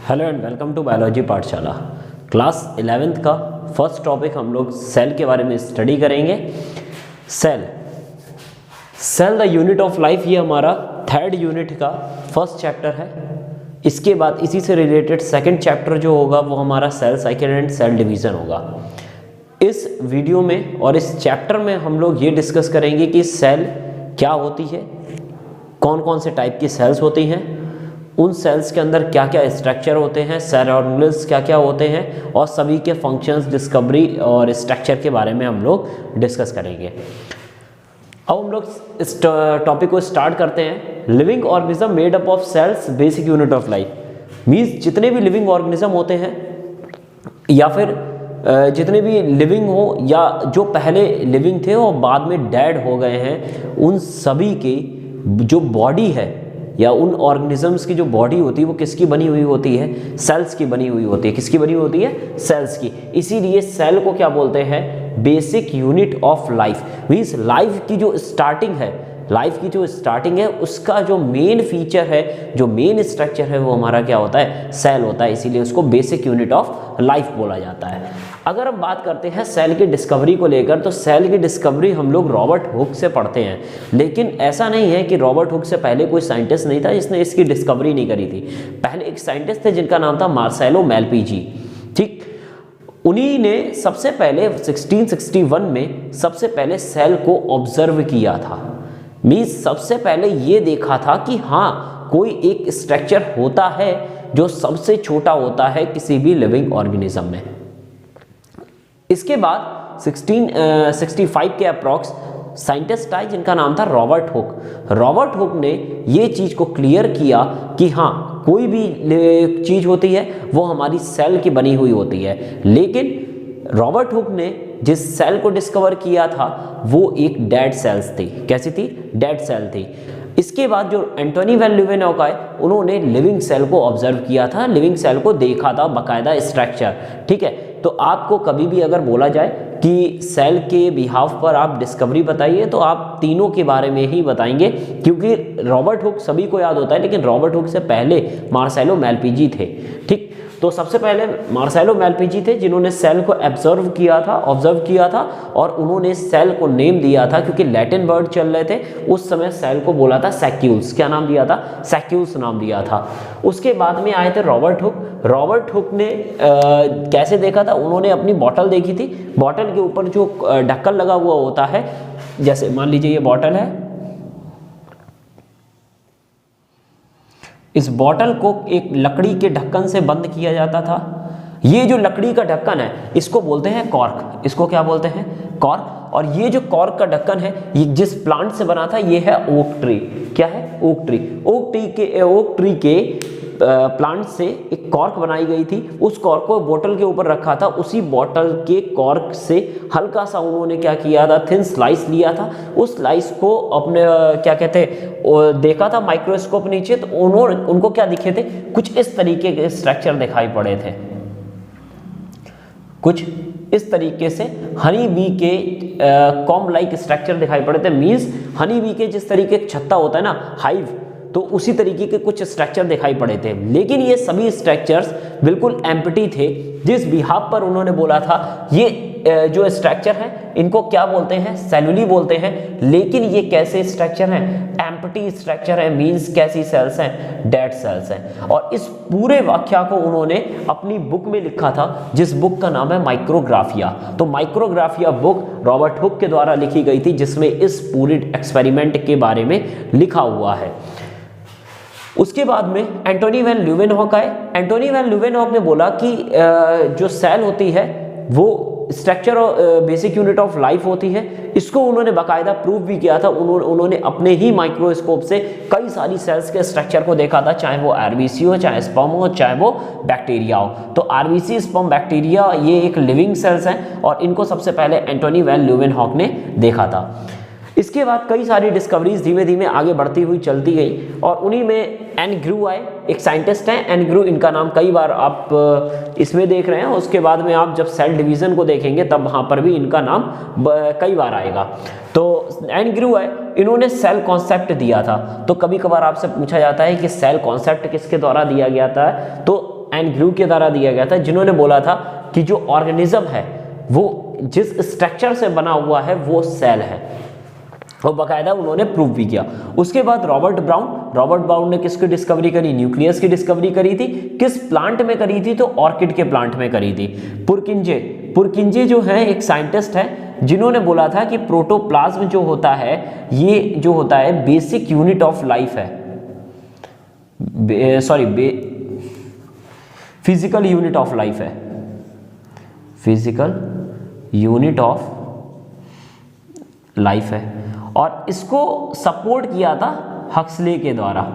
Hello and welcome to biology Pathshala. Class 11th का first topic हम लोग सेल के बारे में स्टडी करेंगे। Cell the unit of life, ये हमारा थर्ड यूनिट का फर्स्ट चैप्टर है। इसके बाद इसी से रिलेटेड सेकंड चैप्टर जो होगा वो हमारा cell cycle and cell division होगा। इस वीडियो में और इस चैप्टर में हम लोग ये डिस्कस करेंगे कि सेल क्या होती है, कौन कौन से टाइप की सेल्स होती हैं, उन सेल्स के अंदर क्या क्या स्ट्रक्चर होते हैं, सेल ऑर्गेनेल्स क्या क्या होते हैं, और सभी के फंक्शंस, डिस्कवरी और स्ट्रक्चर के बारे में हम लोग डिस्कस करेंगे। अब हम लोग इस टॉपिक को स्टार्ट करते हैं। Living organism made up of cells, basic unit of life. Means जितने भी लिविंग ऑर्गेनिज्म होते हैं या फिर जितने भी लिविंग हो या जो पहले लिविंग थे और बाद में डेड हो गए हैं, उन सभी की जो बॉडी है या उन ऑर्गेनिजम्स की जो बॉडी होती है वो किसकी बनी हुई होती है? सेल्स की बनी हुई होती है। किसकी बनी हुई होती है? सेल्स की। इसीलिए सेल को क्या बोलते हैं? Basic unit of life. Means life की जो स्टार्टिंग है, उसका जो मेन फीचर है, जो मेन स्ट्रक्चर है, वो हमारा क्या होता है? सेल होता है। इसीलिए उसको बेसिक यूनिट ऑफ लाइफ बोला जाता है। अगर हम बात करते हैं सेल की डिस्कवरी को लेकर, तो सेल की डिस्कवरी हम लोग रॉबर्ट हुक से पढ़ते हैं। लेकिन ऐसा नहीं है कि रॉबर्ट हुक से पहले कोई साइंटिस्ट नहीं था जिसने इसकी डिस्कवरी नहीं करी थी। पहले एक साइंटिस्ट थे जिनका नाम था मार्सेलो मेलपीजी। ठीक, उन्हीं ने सबसे पहले 1661 में सबसे पहले सेल को ऑब्जर्व किया था। मीन्स सबसे पहले ये देखा था कि हाँ, कोई एक स्ट्रक्चर होता है जो सबसे छोटा होता है किसी भी लिविंग ऑर्गेनिज्म में। इसके बाद 1665 के अप्रॉक्स साइंटिस्ट आए जिनका नाम था रॉबर्ट हुक। रॉबर्ट हुक ने ये चीज़ को क्लियर किया कि हाँ, कोई भी चीज़ होती है वो हमारी सेल की बनी हुई होती है। लेकिन रॉबर्ट हुक ने जिस सेल को डिस्कवर किया था वो एक डेड सेल्स थी। कैसी थी? डेड सेल थी। इसके बाद जो एंटोनी वैन ल्यूवेनहॉक आए, उन्होंने लिविंग सेल को ऑब्जर्व किया था, लिविंग सेल को देखा था, बाकायदा स्ट्रक्चर। ठीक है, तो आपको कभी भी अगर बोला जाए कि सेल के बिहाफ पर आप डिस्कवरी बताइए, तो आप तीनों के बारे में ही बताएंगे, क्योंकि रॉबर्ट हुक सभी को याद होता है, लेकिन रॉबर्ट हुक से पहले मार्सेलो मेलपीजी थे। ठीक, तो सबसे पहले मार्सेलो मेलपीजी थे जिन्होंने सेल को ऑब्जर्व किया था और उन्होंने सेल को नेम दिया था, क्योंकि लैटिन वर्ड चल रहे थे उस समय। सेल को बोला था सैक्यूल्स। क्या नाम दिया था? सैक्यूल्स नाम दिया था। उसके बाद में आए थे रॉबर्ट हुक। रॉबर्ट हुक ने कैसे देखा था? उन्होंने अपनी बॉटल देखी थी। बॉटल के ऊपर जो ढक्कन लगा हुआ होता है, जैसे मान लीजिए ये बॉटल है, इस बॉटल को एक लकड़ी के ढक्कन से बंद किया जाता था। ये जो लकड़ी का ढक्कन है इसको बोलते हैं कॉर्क। इसको क्या बोलते हैं? कॉर्क। और ये जो कॉर्क का ढक्कन है, ये जिस प्लांट से बना था, ये है ओक ट्री। क्या है? Oak tree. ओक ट्री के प्लांट से एक कॉर्क बनाई गई थी। उस कॉर्क को बोतल के ऊपर रखा था। उसी बोतल के कॉर्क से हल्का सा उन्होंने क्या किया था? थिन स्लाइस लिया था। उस स्लाइस को अपने क्या कहते हैं, देखा था माइक्रोस्कोप नीचे, तो उनको क्या दिखे थे? कुछ इस तरीके के स्ट्रक्चर दिखाई पड़े थे। कुछ इस तरीके से हनी बी के कॉम्ब लाइक स्ट्रक्चर दिखाई पड़े थे। मीन्स हनी बी के जिस तरीके का छत्ता होता है ना, हाइव, तो उसी तरीके के कुछ स्ट्रक्चर दिखाई पड़े थे। लेकिन ये सभी स्ट्रक्चर्स बिल्कुल एम्प्टी थे। जिस बिहाफ पर उन्होंने बोला था ये जो स्ट्रक्चर है इनको क्या बोलते हैं? सेलुली बोलते हैं। लेकिन ये कैसे स्ट्रक्चर हैं? एम्प्टी स्ट्रक्चर है। मीन्स कैसी सेल्स हैं? डेड सेल्स हैं। और इस पूरे वाक्या को उन्होंने अपनी बुक में लिखा था, जिस बुक का नाम है माइक्रोग्राफिया। तो माइक्रोग्राफिया बुक रॉबर्ट हुक के द्वारा लिखी गई थी, जिसमें इस पूरे एक्सपेरिमेंट के बारे में लिखा हुआ है। उसके बाद में एंटोनी वैन ल्यूवेनहॉक आए। एंटोनी वैन ल्यूवेनहॉक ने बोला कि जो सेल होती है वो स्ट्रक्चर और बेसिक यूनिट ऑफ लाइफ होती है। इसको उन्होंने बाकायदा प्रूव भी किया था। उन्होंने अपने ही माइक्रोस्कोप से कई सारी सेल्स के स्ट्रक्चर को देखा था, चाहे वो आरबीसी हो, चाहे स्पर्म हो, चाहे वो बैक्टीरिया हो। तो आरबीसी, स्पर्म, बैक्टीरिया ये एक लिविंग सेल्स हैं और इनको सबसे पहले एंटोनी वैन ल्यूवेनहॉक ने देखा था। इसके बाद कई सारी डिस्कवरीज धीमे धीमे आगे बढ़ती हुई चलती गई और उन्हीं में एन ग्रू आए। एक साइंटिस्ट हैं एन ग्रू, इनका नाम कई बार आप इसमें देख रहे हैं। उसके बाद में आप जब सेल डिवीज़न को देखेंगे तब वहाँ पर भी इनका नाम कई बार आएगा। तो एन ग्रू आए, इन्होंने सेल कॉन्सेप्ट दिया था। तो कभी कभार आपसे पूछा जाता है कि सेल कॉन्सेप्ट किसके द्वारा दिया गया था, तो एंड ग्रू के द्वारा दिया गया था, जिन्होंने बोला था कि जो ऑर्गेनिज्म है वो जिस स्ट्रक्चर से बना हुआ है वो सेल है, और बाकायदा उन्होंने प्रूव भी किया। उसके बाद रॉबर्ट ब्राउन ने किसकी डिस्कवरी करी? न्यूक्लियस की डिस्कवरी करी थी। किस प्लांट में करी थी? तो ऑर्किड के प्लांट में करी थी। पुरकिंजे जो है एक साइंटिस्ट है जिन्होंने बोला था कि प्रोटोप्लाज्म जो होता है ये जो होता है बेसिक यूनिट ऑफ लाइफ है, फिजिकल यूनिट ऑफ लाइफ है, फिजिकल यूनिट ऑफ लाइफ है। और इसको सपोर्ट किया था हक्सले के द्वारा,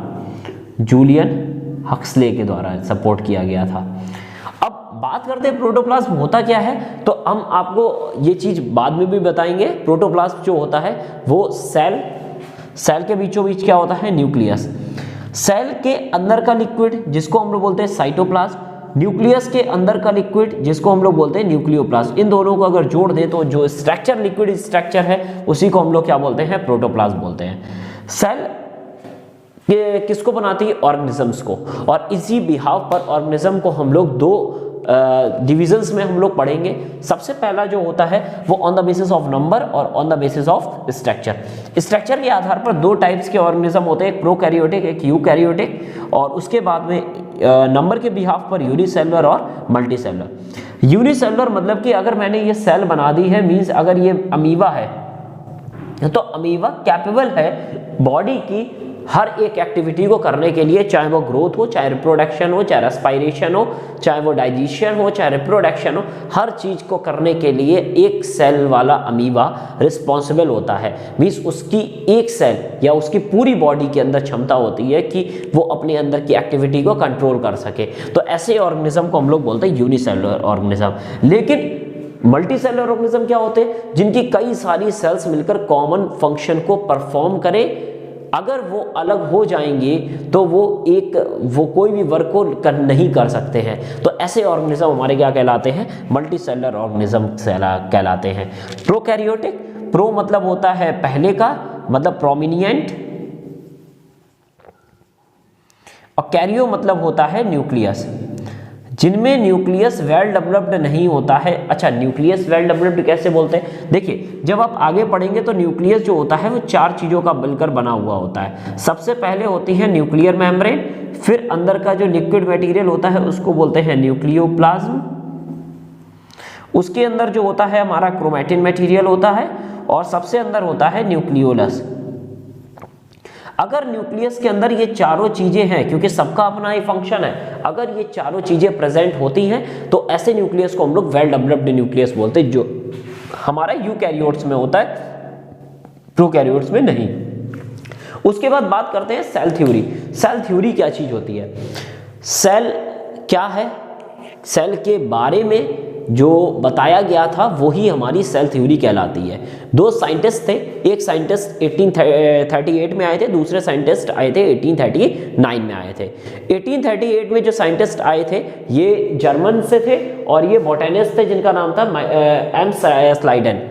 जूलियन हक्सले के द्वारा सपोर्ट किया गया था। अब बात करते हैं प्रोटोप्लाज्म होता क्या है, तो हम आपको ये चीज बाद में भी बताएंगे। प्रोटोप्लाज्म जो होता है वो सेल के बीचों बीच क्या होता है? न्यूक्लियस। सेल के अंदर का लिक्विड जिसको हम लोग बोलते हैं साइटोप्लाज्म, न्यूक्लियस के अंदर का लिक्विड जिसको हम लोग बोलते हैं न्यूक्लियोप्लाज्म। इन दोनों को अगर जोड़ दें तो जो स्ट्रक्चर लिक्विड स्ट्रक्चर है उसी को हम लोग क्या बोलते हैं? प्रोटोप्लाज्म बोलते हैं। सेल ये किसको बनाती है? ऑर्गेनिजम्स को। और इसी बिहाव पर ऑर्गेनिज्म को हम लोग दो डिविजन्स में हम लोग पढ़ेंगे। सबसे पहला जो होता है वो on the basis of number और on the basis of structure. Structure के आधार पर दो टाइप्स के ऑर्गेनिज्म होते हैं, एक प्रोकैरियोटिक एक यूकैरियोटिक, और उसके बाद में नंबर के बिहाफ पर यूनिसेलुलर और मल्टीसेलुलर। यूनिसेलुलर मतलब कि अगर मैंने ये सेल बना दी है, मींस अगर ये अमीबा है तो अमीबा कैपेबल है बॉडी की हर एक एक्टिविटी को करने के लिए, चाहे वो ग्रोथ हो, चाहे रिप्रोडक्शन हो, चाहे रेस्पायरेशन हो, चाहे वो डाइजेशन हो, चाहे रिप्रोडक्शन हो, हर चीज को करने के लिए एक सेल वाला अमीबा रिस्पॉन्सिबल होता है। मींस उसकी एक सेल या उसकी पूरी बॉडी के अंदर क्षमता होती है कि वो अपने अंदर की एक्टिविटी को कंट्रोल कर सके। तो ऐसे ऑर्गेनिज्म को हम लोग बोलते हैं यूनिसेलुलर ऑर्गेनिज्म। लेकिन मल्टीसेलुलर ऑर्गेनिज्म क्या होते हैं? जिनकी कई सारी सेल्स मिलकर कॉमन फंक्शन को परफॉर्म करें। अगर वो अलग हो जाएंगे तो वो कोई भी वर्क को नहीं कर सकते हैं। तो ऐसे ऑर्गेनिज्म हमारे क्या कहलाते हैं? मल्टीसेलुलर ऑर्गेनिज्म कहलाते हैं। प्रोकैरियोटिक, प्रो मतलब होता है पहले का, मतलब प्रोमिनिएंट, और कैरियो मतलब होता है न्यूक्लियस, जिनमें न्यूक्लियस वेल डेवलप्ड नहीं होता है। अच्छा, न्यूक्लियस वेल डेवलप्ड कैसे बोलते हैं? देखिए, जब आप आगे पढ़ेंगे तो न्यूक्लियस जो होता है वो चार चीजों का मिलकर बना हुआ होता है। सबसे पहले होती है न्यूक्लियर मेम्ब्रेन, फिर अंदर का जो लिक्विड मटेरियल होता है उसको बोलते हैं न्यूक्लियोप्लाज्म, उसके अंदर जो होता है हमारा क्रोमैटिन मटेरियल होता है, और सबसे अंदर होता है न्यूक्लियोलस। अगर न्यूक्लियस के अंदर ये चारों चीजें हैं, क्योंकि सबका अपना ही फंक्शन है, अगर ये चारों चीजें प्रेजेंट होती हैं तो ऐसे न्यूक्लियस को हम लोग वेल डेवलप्ड न्यूक्लियस बोलते हैं, जो हमारा यूकैरियोट्स में होता है, प्रोकैरियोट्स में नहीं। उसके बाद बात करते हैं सेल थ्योरी। सेल थ्योरी क्या चीज होती है? सेल क्या है? सेल के बारे में जो बताया गया था वही हमारी सेल थ्योरी कहलाती है। दो साइंटिस्ट थे, एक साइंटिस्ट 1838 में आए थे, दूसरे साइंटिस्ट आए थे 1839 में आए थे। 1838 में जो साइंटिस्ट आए थे ये जर्मन से थे और ये बॉटैनिस्ट थे जिनका नाम था एम स्लाइडन।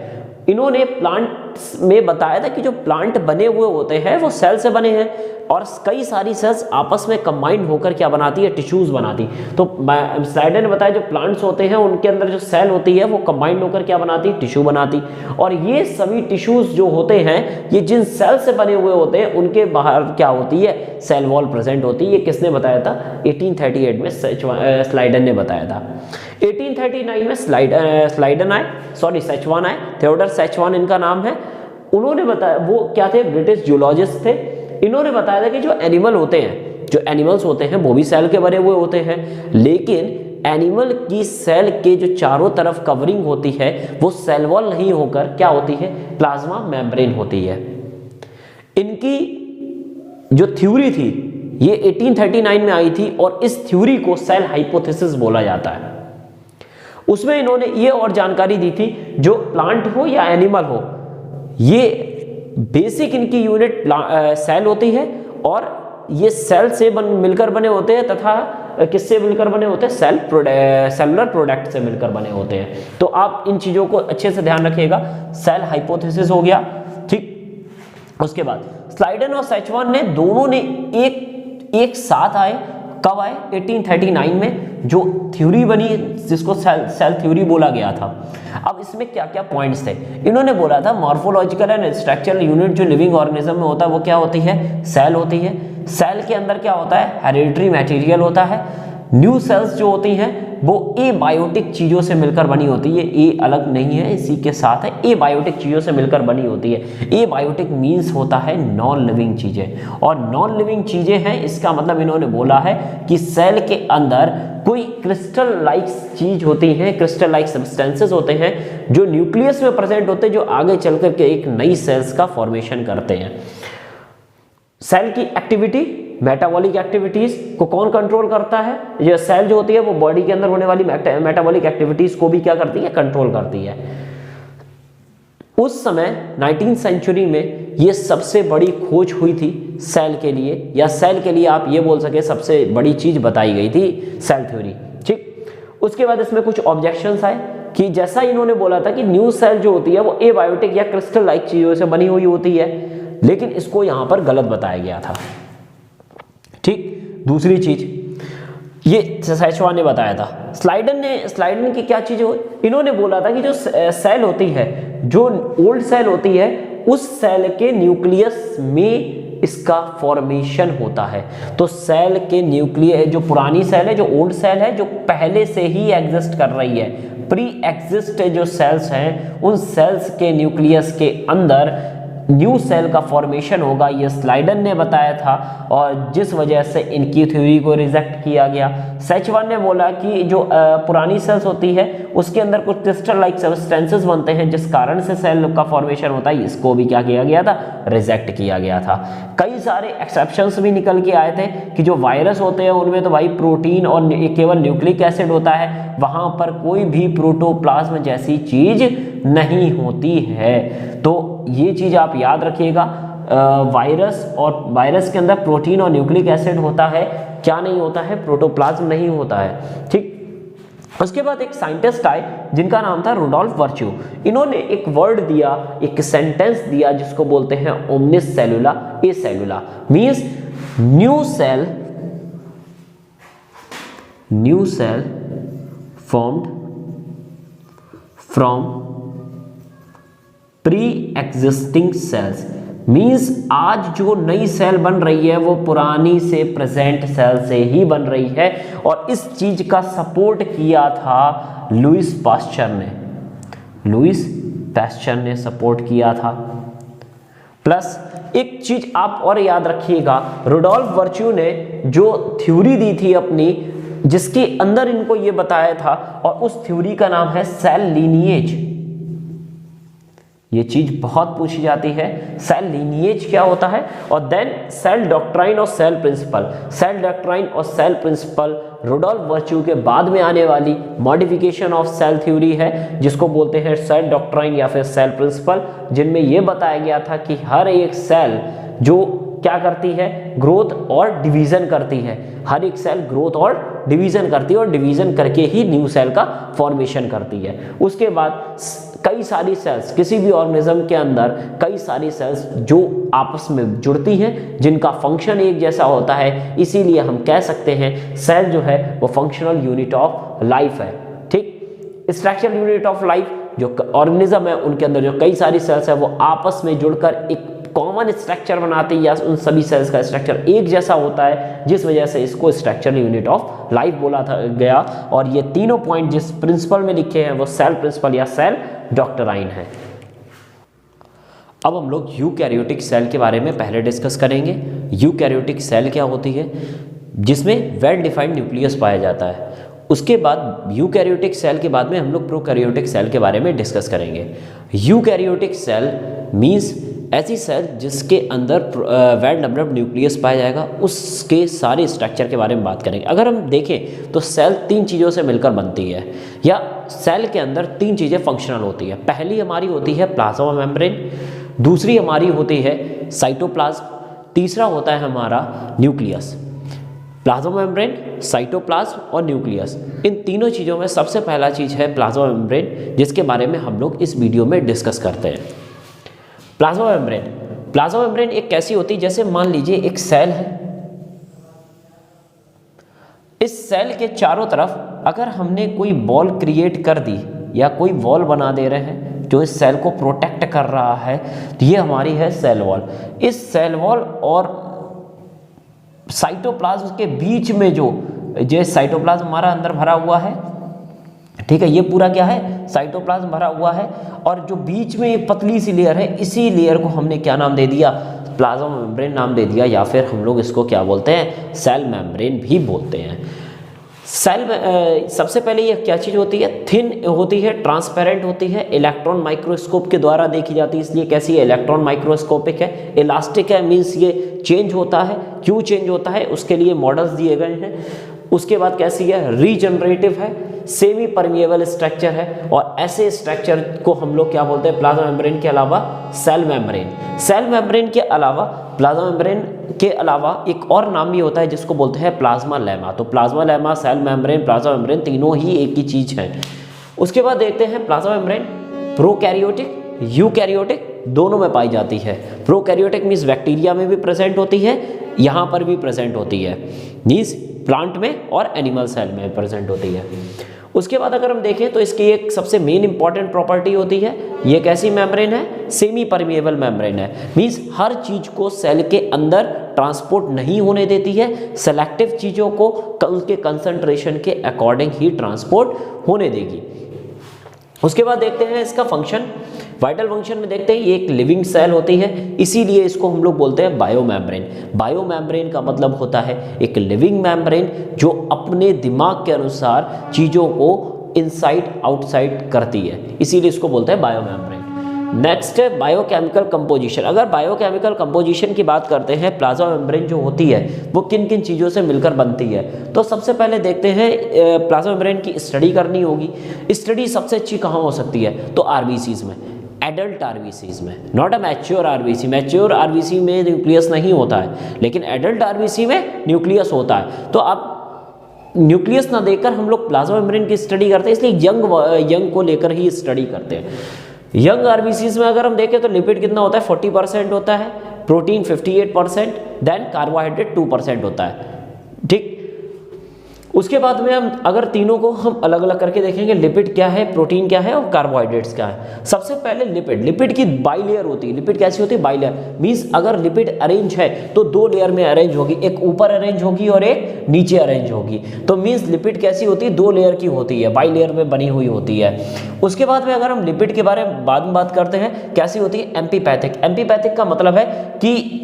इन्होंने प्लांट्स में बताया था कि जो प्लांट बने हुए होते हैं वो सेल से बने हैं, और कई सारी सेल्स आपस में कंबाइंड होकर क्या बनाती है? टिश्यूज बनाती। तो स्लाइडर ने बताया जो प्लांट्स होते हैं उनके अंदर जो सेल होती है वो कंबाइंड होकर क्या बनाती है? टिश्यू बनाती। और ये सभी टिश्यूज जो होते हैं ये जिन सेल से बने हुए होते हैं उनके बाहर क्या होती है? सेल वॉल प्रेजेंट होती है। ये किसने बताया था? 1838 में स्लाइडर ने बताया था। 1839 में सेचवान आए, थियोडर सेचवान इनका नाम है। उन्होंने बताया, वो क्या थे? ब्रिटिश जूलॉजिस्ट थे। इन्होंने बताया था कि जो एनिमल होते हैं, जो एनिमल्स होते हैं वो भी सेल के बने हुए होते हैं, लेकिन एनिमल की सेल के जो चारों तरफ कवरिंग होती है वो सेल वॉल नहीं होकर क्या होती है? प्लाज्मा मेम्ब्रेन होती है। इनकी जो थ्योरी थी ये 1839 में आई थी और इस थ्योरी को सेल हाइपोथेसिस बोला जाता है। उसमें इन्होंने ये और जानकारी दी थी, जो प्लांट हो या एनिमल हो, ये बेसिक इनकी यूनिट सेल होती है, और ये सेल से मिलकर बने होते हैं तथा किससे मिलकर बने होते हैं? सेलुलर प्रोडक्ट से मिलकर बने होते हैं। तो आप इन चीजों को अच्छे से ध्यान रखिएगा। सेल हाइपोथेसिस हो गया, ठीक। उसके बाद स्लाइडन और सेचवान ने दोनों ने एक साथ आए, कब आए? 1839 में जो थ्योरी बनी जिसको सेल थ्योरी बोला गया था। अब इसमें क्या क्या पॉइंट्स थे? इन्होंने बोला था मॉर्फोलॉजिकल एंड स्ट्रक्चरल यूनिट जो लिविंग ऑर्गेनिज्म में होता है वो क्या होती है? सेल होती है। सेल के अंदर क्या होता है? हेरिडिटरी मटेरियल होता है। न्यू सेल्स जो होती हैं वो एबायोटिक चीजों से मिलकर बनी होती है। ए अलग नहीं है, इसी के साथ है, एबायोटिक चीजों से मिलकर बनी होती है। एबायोटिक मींस होता है नॉन लिविंग चीजें, और नॉन लिविंग चीजें हैं इसका मतलब इन्होंने बोला है कि सेल के अंदर कोई क्रिस्टल लाइक चीज होती है, क्रिस्टल लाइक सब्सटेंसेस होते हैं जो न्यूक्लियस में प्रेजेंट होते हैं, जो आगे चल करके एक नई सेल्स का फॉर्मेशन करते हैं। सेल की एक्टिविटी, मेटाबॉलिक एक्टिविटीज को कौन कंट्रोल करता है? ये सेल जो होती है वो बॉडी के अंदर होने वाली मेटाबॉलिक एक्टिविटीज को भी क्या करती है? कंट्रोल करती है। उस समय 19th सेंचुरी में ये सबसे बड़ी खोज हुई थी सेल के लिए, या सेल के लिए आप ये बोल सके सबसे बड़ी चीज बताई गई थी सेल थ्योरी। ठीक, उसके बाद इसमें कुछ ऑब्जेक्शंस आए कि जैसा इन्होंने बोला था कि न्यू सेल जो होती है वो एबायोटिक या क्रिस्टल लाइक चीजों से बनी हुई होती है, लेकिन इसको यहां पर गलत बताया गया था। ठीक, दूसरी चीज ये सैचवा ने बताया था। स्लाइडन की क्या चीज हो, इन्होंने बोला था कि जो सेल होती है, जो ओल्ड सेल होती है, उस सेल के न्यूक्लियस में इसका फॉर्मेशन होता है। तो सेल के न्यूक्लियस, जो पुरानी सेल है, जो ओल्ड सेल है, जो पहले से ही एग्जिस्ट कर रही है, प्री एग्जिस्ट जो सेल्स हैं, उन सेल्स के न्यूक्लियस के अंदर न्यू सेल का फॉर्मेशन होगा, ये स्लाइडन ने बताया था, और जिस वजह से इनकी थ्योरी को रिजेक्ट किया गया। सैचवान ने बोला कि जो पुरानी सेल्स होती है उसके अंदर कुछ क्रिस्टल लाइक सब्सटेंसेस बनते हैं जिस कारण से सेल का फॉर्मेशन होता है, इसको भी क्या किया गया था? रिजेक्ट किया गया था। कई सारे एक्सेप्शंस भी निकल के आए थे कि जो वायरस होते हैं उनमें तो भाई प्रोटीन और केवल न्यूक्लिक एसिड होता है, वहां पर कोई भी प्रोटोप्लाज्म जैसी चीज नहीं होती है। तो ये चीज आप याद रखिएगा, वायरस के अंदर प्रोटीन और न्यूक्लिक एसिड होता है, क्या नहीं होता है? प्रोटोप्लाज्म नहीं होता है। ठीक, उसके बाद एक साइंटिस्ट आए जिनका नाम था रुडोल्फ वर्च्यू। इन्होंने एक वर्ड दिया, एक सेंटेंस दिया जिसको बोलते हैं ओमनिस सेलुला ए सेलुला, means new cell formed from pre-existing cells, means आज जो नई सेल बन रही है वो पुरानी से प्रेजेंट सेल से ही बन रही है, और इस चीज का सपोर्ट किया था लुईस पास्चर ने सपोर्ट किया था। प्लस एक चीज आप और याद रखिएगा, रुडोल्फ वर्च्यू ने जो थ्योरी दी थी अपनी, जिसके अंदर इनको ये बताया था, और उस थ्योरी का नाम है सेल लीनिएज। ये चीज बहुत पूछी जाती है, सेल लीनिएज क्या होता है। और देन सेल डॉक्ट्राइन और सेल प्रिंसिपल। सेल डॉक्ट्राइन और सेल प्रिंसिपल रुडोल्फ वर्च्यू के बाद में आने वाली मॉडिफिकेशन ऑफ सेल थ्योरी है, जिसको बोलते हैं सेल डॉक्ट्राइन या फिर सेल प्रिंसिपल, जिनमें यह बताया गया था कि हर एक सेल जो क्या करती है? ग्रोथ और डिवीजन करती है। हर एक सेल ग्रोथ और डिवीजन करती है, और डिवीजन करके ही न्यू सेल का फॉर्मेशन करती है। उसके बाद कई सारी सेल्स, किसी भी ऑर्गेनिज्म के अंदर कई सारी सेल्स जो आपस में जुड़ती हैं, जिनका फंक्शन एक जैसा होता है, इसीलिए हम कह सकते हैं सेल जो है वो फंक्शनल यूनिट ऑफ लाइफ है। ठीक, स्ट्रक्चरल यूनिट ऑफ लाइफ जो ऑर्गेनिज्म है उनके अंदर जो कई सारी सेल्स है वो आपस में जुड़कर एक कॉमन स्ट्रक्चर बनाते हैं, या उन सभी सेल्स का स्ट्रक्चर एक जैसा होता है, जिस वजह से इसको स्ट्रक्चरल यूनिट ऑफ लाइफ बोला गया। और ये तीनों पॉइंट जिस प्रिंसिपल में लिखे हैं वो सेल प्रिंसिपल या सेल डॉक्ट्राइन है। अब हम लोग यूकैरियोटिक सेल के बारे में पहले डिस्कस करेंगे। यूकैरियोटिक सेल क्या होती है? जिसमें वेल डिफाइंड न्यूक्लियस पाया जाता है। उसके बाद यूकैरियोटिक सेल के बाद में हम लोग प्रोकैरियोटिक सेल के बारे में डिस्कस करेंगे। यूकैरियोटिक सेल मींस ऐसी सेल जिसके अंदर वेल डेवलप्ड न्यूक्लियस पाया जाएगा, उसके सारे स्ट्रक्चर के बारे में बात करेंगे। अगर हम देखें तो सेल तीन चीज़ों से मिलकर बनती है, या सेल के अंदर तीन चीज़ें फंक्शनल होती है। पहली हमारी होती है प्लाज्मा मेम्ब्रेन, दूसरी हमारी होती है साइटोप्लाज्म, तीसरा होता है हमारा न्यूक्लियस। प्लाज्मा मेम्ब्रेन, साइटोप्लाज्म और न्यूक्लियस, इन तीनों चीज़ों में सबसे पहला चीज़ है प्लाज्मा मेम्ब्रेन, जिसके बारे में हम लोग इस वीडियो में डिस्कस करते हैं। प्लाज्मा मेम्ब्रेन एक कैसी होती है? जैसे मान लीजिए एक सेल है, इस सेल के चारों तरफ अगर हमने कोई वॉल क्रिएट कर दी या कोई वॉल बना दे रहे हैं जो इस सेल को प्रोटेक्ट कर रहा है, तो ये हमारी है सेल वॉल। इस सेल वॉल और साइटोप्लाज्म के बीच में जो साइटोप्लाज्म हमारा अंदर भरा हुआ है, ठीक है, ये पूरा क्या है, साइटोप्लाज्म भरा हुआ है, और जो बीच में ये पतली सी लेयर है, इसी लेयर को हमने क्या नाम दे दिया, प्लाज्मा मेम्ब्रेन नाम दे दिया, या फिर हम लोग इसको क्या बोलते हैं, सेल मेम्ब्रेन भी बोलते हैं। सेल में सबसे पहले ये क्या चीज़ होती है, थिन होती है, ट्रांसपेरेंट होती है, इलेक्ट्रॉन माइक्रोस्कोप के द्वारा देखी जाती है, इसलिए कैसी है, इलेक्ट्रॉन माइक्रोस्कोपिक है, इलास्टिक है, मीन्स ये चेंज होता है। क्यों चेंज होता है, उसके लिए मॉडल्स दिए गए हैं। उसके बाद कैसी है, रीजनरेटिव है, सेमी परमिएबल स्ट्रक्चर है, और ऐसे स्ट्रक्चर को हम लोग क्या बोलते हैं, प्लाज्मा मेम्ब्रेन के अलावा सेल मेम्ब्रेन। सेल मेम्ब्रेन के अलावा प्लाज्मा मेम्ब्रेन के अलावा एक और नाम भी होता है जिसको बोलते हैं प्लाज्मा लेमा। तो plasmalemma, cell membrane, plasma membrane तीनों ही एक ही चीज है। उसके बाद देखते हैं प्लाज्मा मेम्ब्रेन प्रोकैरियोटिक, यूकैरियोटिक दोनों में पाई जाती है। प्रोकैरियोटिक मीन्स बैक्टीरिया में भी प्रेजेंट होती है, यहाँ पर भी प्रेजेंट होती है, मीन्स प्लांट में और एनिमल सेल में प्रेजेंट होती है। उसके बाद अगर हम देखें तो इसकी एक सबसे मेन इंपॉर्टेंट प्रॉपर्टी होती है, ये कैसी मेम्ब्रेन है, सेमी परमिएबल मेम्ब्रेन है, मीन्स हर चीज को सेल के अंदर ट्रांसपोर्ट नहीं होने देती है, सेलेक्टिव चीजों को उसके कंसंट्रेशन के अकॉर्डिंग ही ट्रांसपोर्ट होने देगी। उसके बाद देखते हैं इसका फंक्शन, वाइटल फंक्शन में देखते हैं ये एक लिविंग सेल होती है, इसीलिए इसको हम लोग बोलते हैं बायो मेम्ब्रेन। बायो मेम्ब्रेन का मतलब होता है एक लिविंग मेम्ब्रेन जो अपने दिमाग के अनुसार चीज़ों को इनसाइड आउटसाइड करती है, इसीलिए इसको बोलते हैं बायो मेम्ब्रेन। नेक्स्ट है बायोकेमिकल कंपोजिशन। अगर बायोकेमिकल कंपोजिशन की बात करते हैं, प्लाज्मा मेम्ब्रेन जो होती है वो किन किन चीज़ों से मिलकर बनती है, तो सबसे पहले देखते हैं प्लाज्मा मेम्ब्रेन की स्टडी करनी होगी। स्टडी सबसे अच्छी कहाँ हो सकती है, तो आरबीसीज में, एडल्ट आरबीसीज में, not a mature RBC. Mature RBC में न्यूक्लियस नहीं होता है, लेकिन एडल्ट आरबीसी में न्यूक्लियस होता है। तो अब न्यूक्लियस ना देकर हम लोग प्लाज्मा मेम्ब्रेन की स्टडी करते हैं, इसलिए यंग को लेकर ही स्टडी करते हैं। यंग आरबीसीज में अगर हम देखें तो लिपिड कितना होता है, 40% होता है, प्रोटीन 58%, देन कार्बोहाइड्रेट 2% होता है, ठीक। उसके बाद में हम अगर तीनों को हम अलग अलग करके देखेंगे, लिपिड क्या है, प्रोटीन क्या है और कार्बोहाइड्रेट्स क्या है। सबसे पहले लिपिड की बाइलेयर होती है। लिपिड कैसी होती है, बाइलेयर, मींस अगर लिपिड अरेंज है तो दो लेयर में अरेंज होगी, एक ऊपर अरेंज होगी और एक नीचे अरेंज होगी। तो मींस लिपिड कैसी होती है, दो लेयर की होती है, बाइलेयर में बनी हुई होती है। उसके बाद में अगर हम लिपिड के बारे में बाद में बात करते हैं, कैसी होती है, एम्पीपैथिक। एम्पीपैथिक का मतलब है कि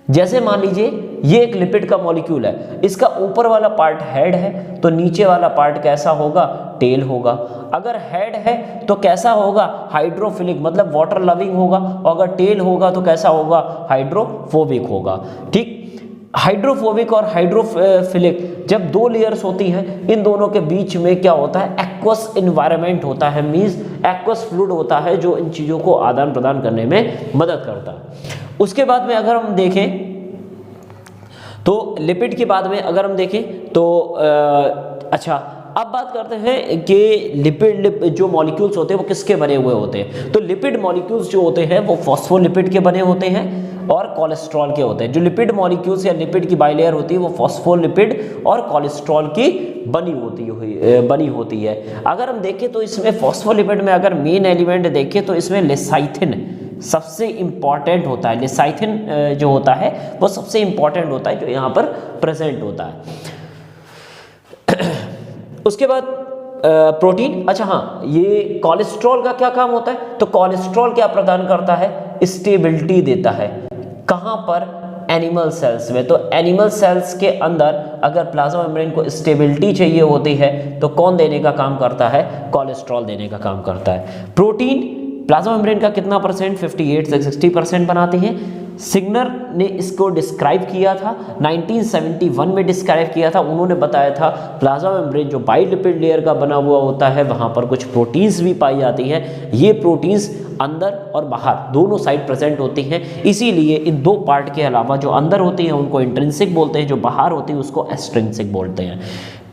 जैसे मान लीजिए ये एक लिपिड का मॉलिक्यूल है, इसका ऊपर वाला पार्ट हेड है तो नीचे वाला पार्ट कैसा होगा, टेल होगा। अगर हेड है तो कैसा होगा, हाइड्रोफिलिक मतलब वाटर लविंग होगा, और अगर टेल होगा तो कैसा होगा, हाइड्रोफोबिक होगा, ठीक। हाइड्रोफोबिक और हाइड्रोफिलिक जब दो लेयर्स होती हैं, इन दोनों के बीच में क्या होता है, एक्वस एनवायरनमेंट होता है, मींस एक्वस फ्लूइड होता है जो इन चीज़ों को आदान प्रदान करने में मदद करता है। उसके बाद में अगर हम देखें तो लिपिड के बाद में अगर हम देखें तो अच्छा, अब बात करते हैं कि लिपिड जो मॉलिक्यूल्स होते हैं वो किसके बने हुए होते हैं। तो लिपिड मॉलिक्यूल्स जो होते हैं वो फॉस्फोलिपिड के बने होते हैं और कोलेस्ट्रॉल के होते हैं। जो लिपिड मॉलिक्यूल्स या लिपिड की बाइलेयर होती है वो फॉस्फोलिपिड और कोलेस्ट्रॉल की बनी होती है। अगर हम देखें तो इसमें फॉस्फोलिपिड में अगर मेन एलिमेंट देखें तो इसमें लेसाइथिन सबसे इंपॉर्टेंट होता है। लेसाइथिन जो होता है वो सबसे इंपॉर्टेंट होता है जो यहाँ पर प्रेजेंट होता है। उसके बाद प्रोटीन, अच्छा हाँ, ये कोलेस्ट्रॉल का क्या काम होता है, तो कोलेस्ट्रॉल क्या प्रदान करता है, स्टेबिलिटी देता है। कहाँ पर, एनिमल सेल्स में। तो एनिमल सेल्स के अंदर अगर प्लाज्मा मेम्ब्रेन को स्टेबिलिटी चाहिए होती है तो कौन देने का काम करता है, कोलेस्ट्रॉल देने का काम करता है। प्रोटीन प्लाज्मा मेम्ब्रेन का कितना परसेंट, 58 से 60% बनाती है। सिग्नर ने इसको डिस्क्राइब किया था, 1971 में डिस्क्राइब किया था। उन्होंने बताया था प्लाज्मा मेम्ब्रेन जो बाइलिपिड लेयर का बना हुआ होता है वहाँ पर कुछ प्रोटीन्स भी पाई जाती हैं। ये प्रोटीन्स अंदर और बाहर दोनों साइड प्रेजेंट होती हैं, इसीलिए इन दो पार्ट के अलावा जो अंदर होती हैं उनको इंट्रिंसिक बोलते हैं, जो बाहर होती है उसको एक्सट्रिंसिक बोलते हैं।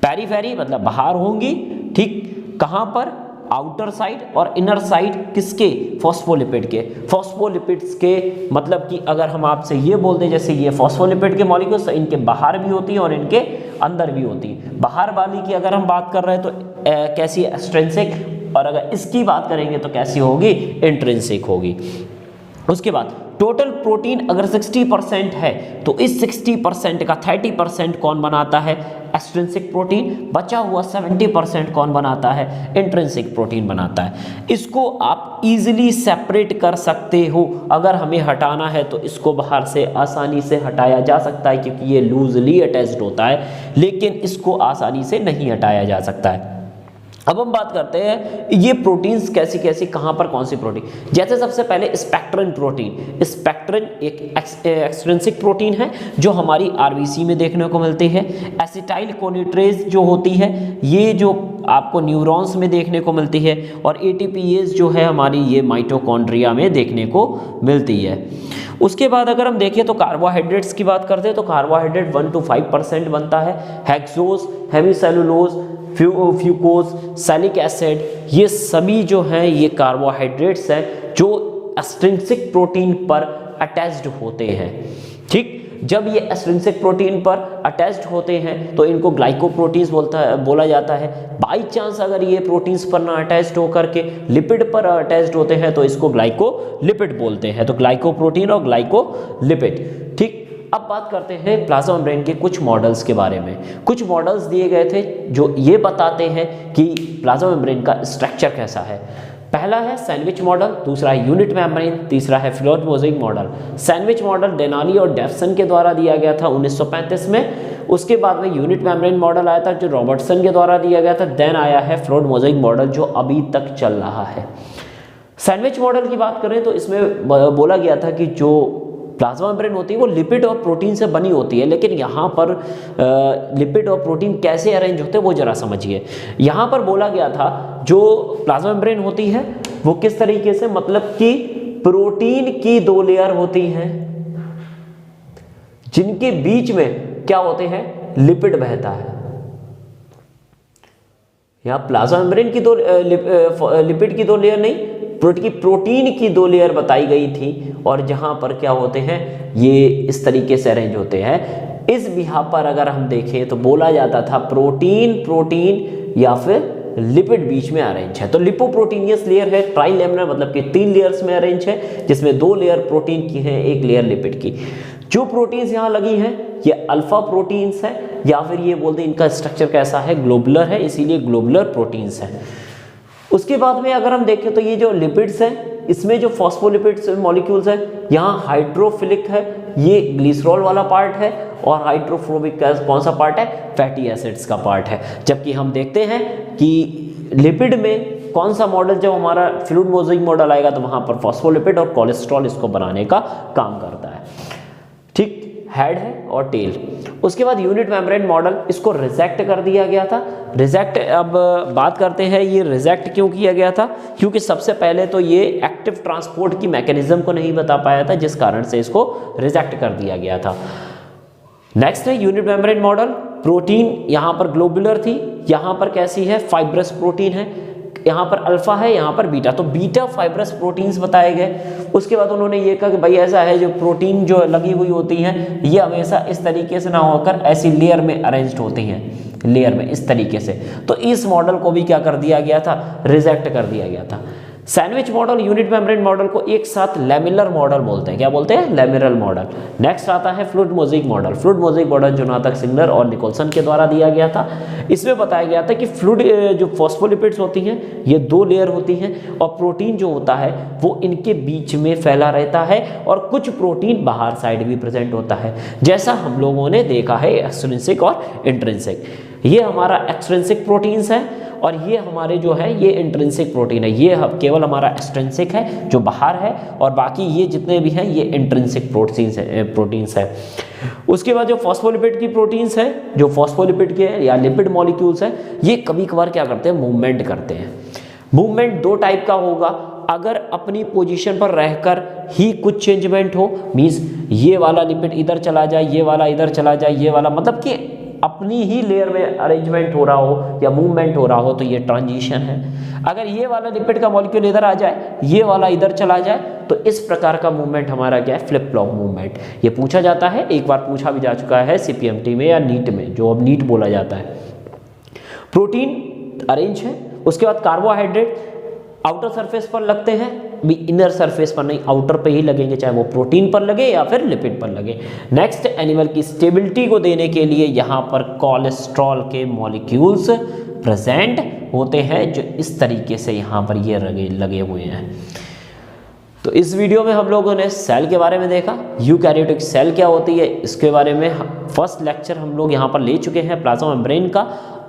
पेरीफेरी मतलब बाहर होंगी, ठीक। कहाँ पर, आउटर साइड और इनर साइड किसके, फॉस्फोलिपिड के। फॉस्फोलिपिड्स के मतलब कि अगर हम आपसे ये बोल दें जैसे ये फॉस्फोलिपिड के मॉलिक्यूल्स, इनके बाहर भी होती हैं और इनके अंदर भी होती है। बाहर वाली की अगर हम बात कर रहे हैं तो कैसी है, एक्सट्रिंसिक, और अगर इसकी बात करेंगे तो कैसी होगी, इंट्रिंसिक होगी। उसके बाद टोटल प्रोटीन अगर 60% है तो इस 60% का 30% कौन बनाता है, एक्सट्रिंसिक प्रोटीन, बचा हुआ 70% कौन बनाता है, इंट्रिंसिक प्रोटीन बनाता है। इसको आप इजीली सेपरेट कर सकते हो, अगर हमें हटाना है तो इसको बाहर से आसानी से हटाया जा सकता है क्योंकि ये लूजली अटैच्ड होता है, लेकिन इसको आसानी से नहीं हटाया जा सकता है। अब हम बात करते हैं ये प्रोटीन्स कैसी कैसी, कहाँ पर कौन सी प्रोटीन, जैसे सबसे पहले स्पेक्ट्रिन प्रोटीन। स्पेक्ट्रिन एक एक्सट्रिंसिक प्रोटीन है जो हमारी आरबीसी में देखने को मिलती है। एसिटाइल कोनिट्रेज जो होती है ये जो आपको न्यूरॉन्स में देखने को मिलती है, और एटीपीएज जो है हमारी ये माइटोकॉन्ड्रिया में देखने को मिलती है। उसके बाद अगर हम देखें तो कार्बोहाइड्रेट्स की बात करते हैं तो कार्बोहाइड्रेट 1 to 5% बनता है। हेक्सोज, हेमीसेलुलोज, फ्यूकोज, सैलिक एसिड, ये सभी जो हैं ये कार्बोहाइड्रेट्स हैं जो एक्सट्रिंसिक प्रोटीन पर अटैच्ड होते हैं। ठीक, जब ये एक्सट्रिंसिक प्रोटीन पर अटैच्ड होते हैं तो इनको ग्लाइकोप्रोटीन्स बोला जाता है। बाई चांस अगर ये प्रोटीन्स पर ना अटैच्ड होकर के लिपिड पर अटैच्ड होते हैं तो इसको ग्लाइकोलिपिड बोलते हैं। तो ग्लाइकोप्रोटीन और ग्लाइकोलिपिड। ठीक, अब बात करते हैं प्लाज्मा मेम्ब्रेन के कुछ मॉडल्स के बारे में। कुछ मॉडल्स दिए गए थे जो ये बताते हैं कि प्लाज्मा मेम्ब्रेन का स्ट्रक्चर कैसा है। पहला है सैंडविच मॉडल, दूसरा है यूनिट मेम्ब्रेन, तीसरा है float mosaic model. Sandwich model Denali और डेफसन के द्वारा दिया गया था 1935 में। उसके बाद में यूनिट मेम्ब्रेन मॉडल आया था जो रॉबर्टसन के द्वारा दिया गया था। देन आया है फ्लोट मोज़ेक मॉडल जो अभी तक चल रहा है। सैंडविच मॉडल की बात करें तो इसमें बोला गया था कि जो प्लाज्मा मेम्ब्रेन होती है वो लिपिड और प्रोटीन से बनी होती है, लेकिन यहाँ पर लिपिड और प्रोटीन कैसे अरेंज होते हैं वो जरा समझिए। यहाँ पर बोला गया था जो प्लाज्मा मेम्ब्रेन होती है वो किस तरीके से, मतलब कि प्रोटीन की 2 लेयर होती हैं जिनके बीच में क्या होते हैं, लिपिड बहता है। यहाँ प्लाज्मा मेम्ब्रेन की लिपिड की 2 लेयर नहीं, प्रोटीन की 2 लेयर बताई गई थी, और जहां पर क्या होते हैं ये इस तरीके से अरेंज होते हैं। इस बिहार पर अगर हम देखें तो बोला जाता था प्रोटीन या फिर लिपिड बीच में अरेंज है। तो लिपोप्रोटीनियस लेयर है, ट्राइलेमिनर मतलब कि 3 लेयर्स में अरेंज है, जिसमें 2 लेयर प्रोटीन की है, 1 लेयर लिपिड की। जो प्रोटीन्स यहाँ लगी हैं ये अल्फा प्रोटीन्स है, या फिर ये बोलते हैं इनका स्ट्रक्चर कैसा है, ग्लोबुलर है, इसीलिए ग्लोबुलर प्रोटीन्स है। उसके बाद में अगर हम देखें तो ये जो लिपिड्स हैं इसमें जो फॉस्फोलिपिड्स मॉलिक्यूल्स है, यहाँ हाइड्रोफिलिक है, ये ग्लिसरॉल वाला पार्ट है, और हाइड्रोफोबिक का कौन सा पार्ट है, फैटी एसिड्स का पार्ट है। जबकि हम देखते हैं कि लिपिड में कौन सा मॉडल, जब हमारा फ्लूइड मोज़ेक मॉडल आएगा तो वहां पर फॉस्फोलिपिड और कोलेस्ट्रॉल इसको बनाने का काम करता है। ठीक, हेड है और टेल। उसके बाद यूनिट मेम्ब्रेन मॉडल, इसको रिजेक्ट कर दिया गया था। रिजेक्ट, अब बात करते हैं ये रिजेक्ट क्यों किया गया था, क्योंकि सबसे पहले तो ये एक्टिव ट्रांसपोर्ट की मैकेनिज्म को नहीं बता पाया था, जिस कारण से इसको रिजेक्ट कर दिया गया था। नेक्स्ट है यूनिट मेम्ब्रेन मॉडल। प्रोटीन यहाँ पर ग्लोबुलर थी, यहाँ पर कैसी है, फाइब्रस प्रोटीन है, यहाँ पर अल्फा है, यहाँ पर बीटा, तो बीटा फाइब्रस प्रोटीन्स बताए गए। उसके बाद उन्होंने ये कहा कि भाई ऐसा है जो प्रोटीन जो लगी हुई होती हैं ये हमेशा इस तरीके से ना होकर ऐसी लेयर में अरेंज्ड होती हैं, लेयर में इस तरीके से। तो इस मॉडल को भी क्या कर दिया गया था, रिजेक्ट कर दिया गया था। Sandwich model, unit membrane model को एक साथ लैमिलर मॉडल बोलते हैं। क्या बोलते हैं, लैमिलर मॉडल। नेक्स्ट आता है fluid mosaic model. Fluid mosaic model Jonathan Singer और निकोलसन के द्वारा दिया गया था। इसमें बताया गया था कि फ्लूइड जो फॉस्फोलिपिड्स होती हैं ये 2 लेयर होती हैं, और प्रोटीन जो होता है वो इनके बीच में फैला रहता है, और कुछ प्रोटीन बाहर साइड भी प्रेजेंट होता है, जैसा हम लोगों ने देखा है एक्सट्रिंसिक और इंट्रिंसिक। ये हमारा एक्सट्रिंसिक प्रोटीन्स है, और ये हमारे जो है ये इंट्रिंसिक प्रोटीन है। ये केवल हमारा एक्सट्रिंसिक है जो बाहर है, और बाकी ये जितने भी हैं ये इंट्रिंसिक प्रोटीन्स है। उसके बाद जो फॉस्फोलिपिड की प्रोटीन्स है, जो फॉस्फोलिपिड के या लिपिड मॉलिक्यूल्स हैं, ये कभी कभार क्या करते हैं, मूवमेंट करते हैं। मूवमेंट 2 टाइप का होगा, अगर अपनी पोजीशन पर रहकर ही कुछ चेंजमेंट हो, मीन्स ये वाला लिपिड इधर चला जाए, ये वाला इधर चला जाए, ये वाला मतलब कि अपनी ही लेयर में अरेंजमेंट हो रहा हो या मूवमेंट हो रहा हो, तो ये ट्रांजिशन है। अगर ये वाला लिपिड का मॉलिक्यूल इधर आ जाए, ये वाला इधर चला जाए, तो इस प्रकार का मूवमेंट हमारा क्या है, फ्लिप फ्लॉप मूवमेंट। ये पूछा जाता है, एक बार पूछा भी जा चुका है CPMT में या नीट में, जो अब नीट बोला जाता है। प्रोटीन अरेंज है, उसके बाद कार्बोहाइड्रेट आउटर सरफेस पर लगते हैं, भी इनर सरफेस पर नहीं, आउटर पे ही लगेंगे, चाहे वो प्रोटीन पर लगे या फिर लिपिड पर लगे। नेक्स्ट, एनिमल की स्टेबिलिटी को देने के लिए यहाँ पर कोलेस्ट्रॉल के मॉलिक्यूल्स प्रेजेंट होते हैं, जो इस तरीके से यहाँ पर ये लगे हुए हैं। तो इस वीडियो में हम लोगों ने सेल के बारे में देखा, यूकैरियोटिक सेल क्या होती है इसके बारे में फर्स्ट लेक्चर हम लोग यहाँ पर ले चुके हैं प्लाज्मा मेम्ब्रेन का।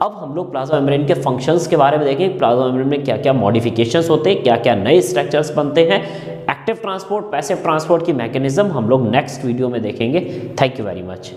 अब हम लोग प्लाज्मा मेम्ब्रेन के फंक्शंस के बारे में देखेंगे, प्लाज्मा मेम्ब्रेन में क्या क्या मॉडिफिकेशंस होते हैं, क्या क्या नए स्ट्रक्चर्स बनते हैं, एक्टिव ट्रांसपोर्ट, पैसिव ट्रांसपोर्ट की मैकेनिज्म हम लोग नेक्स्ट वीडियो में देखेंगे। Thank you very much.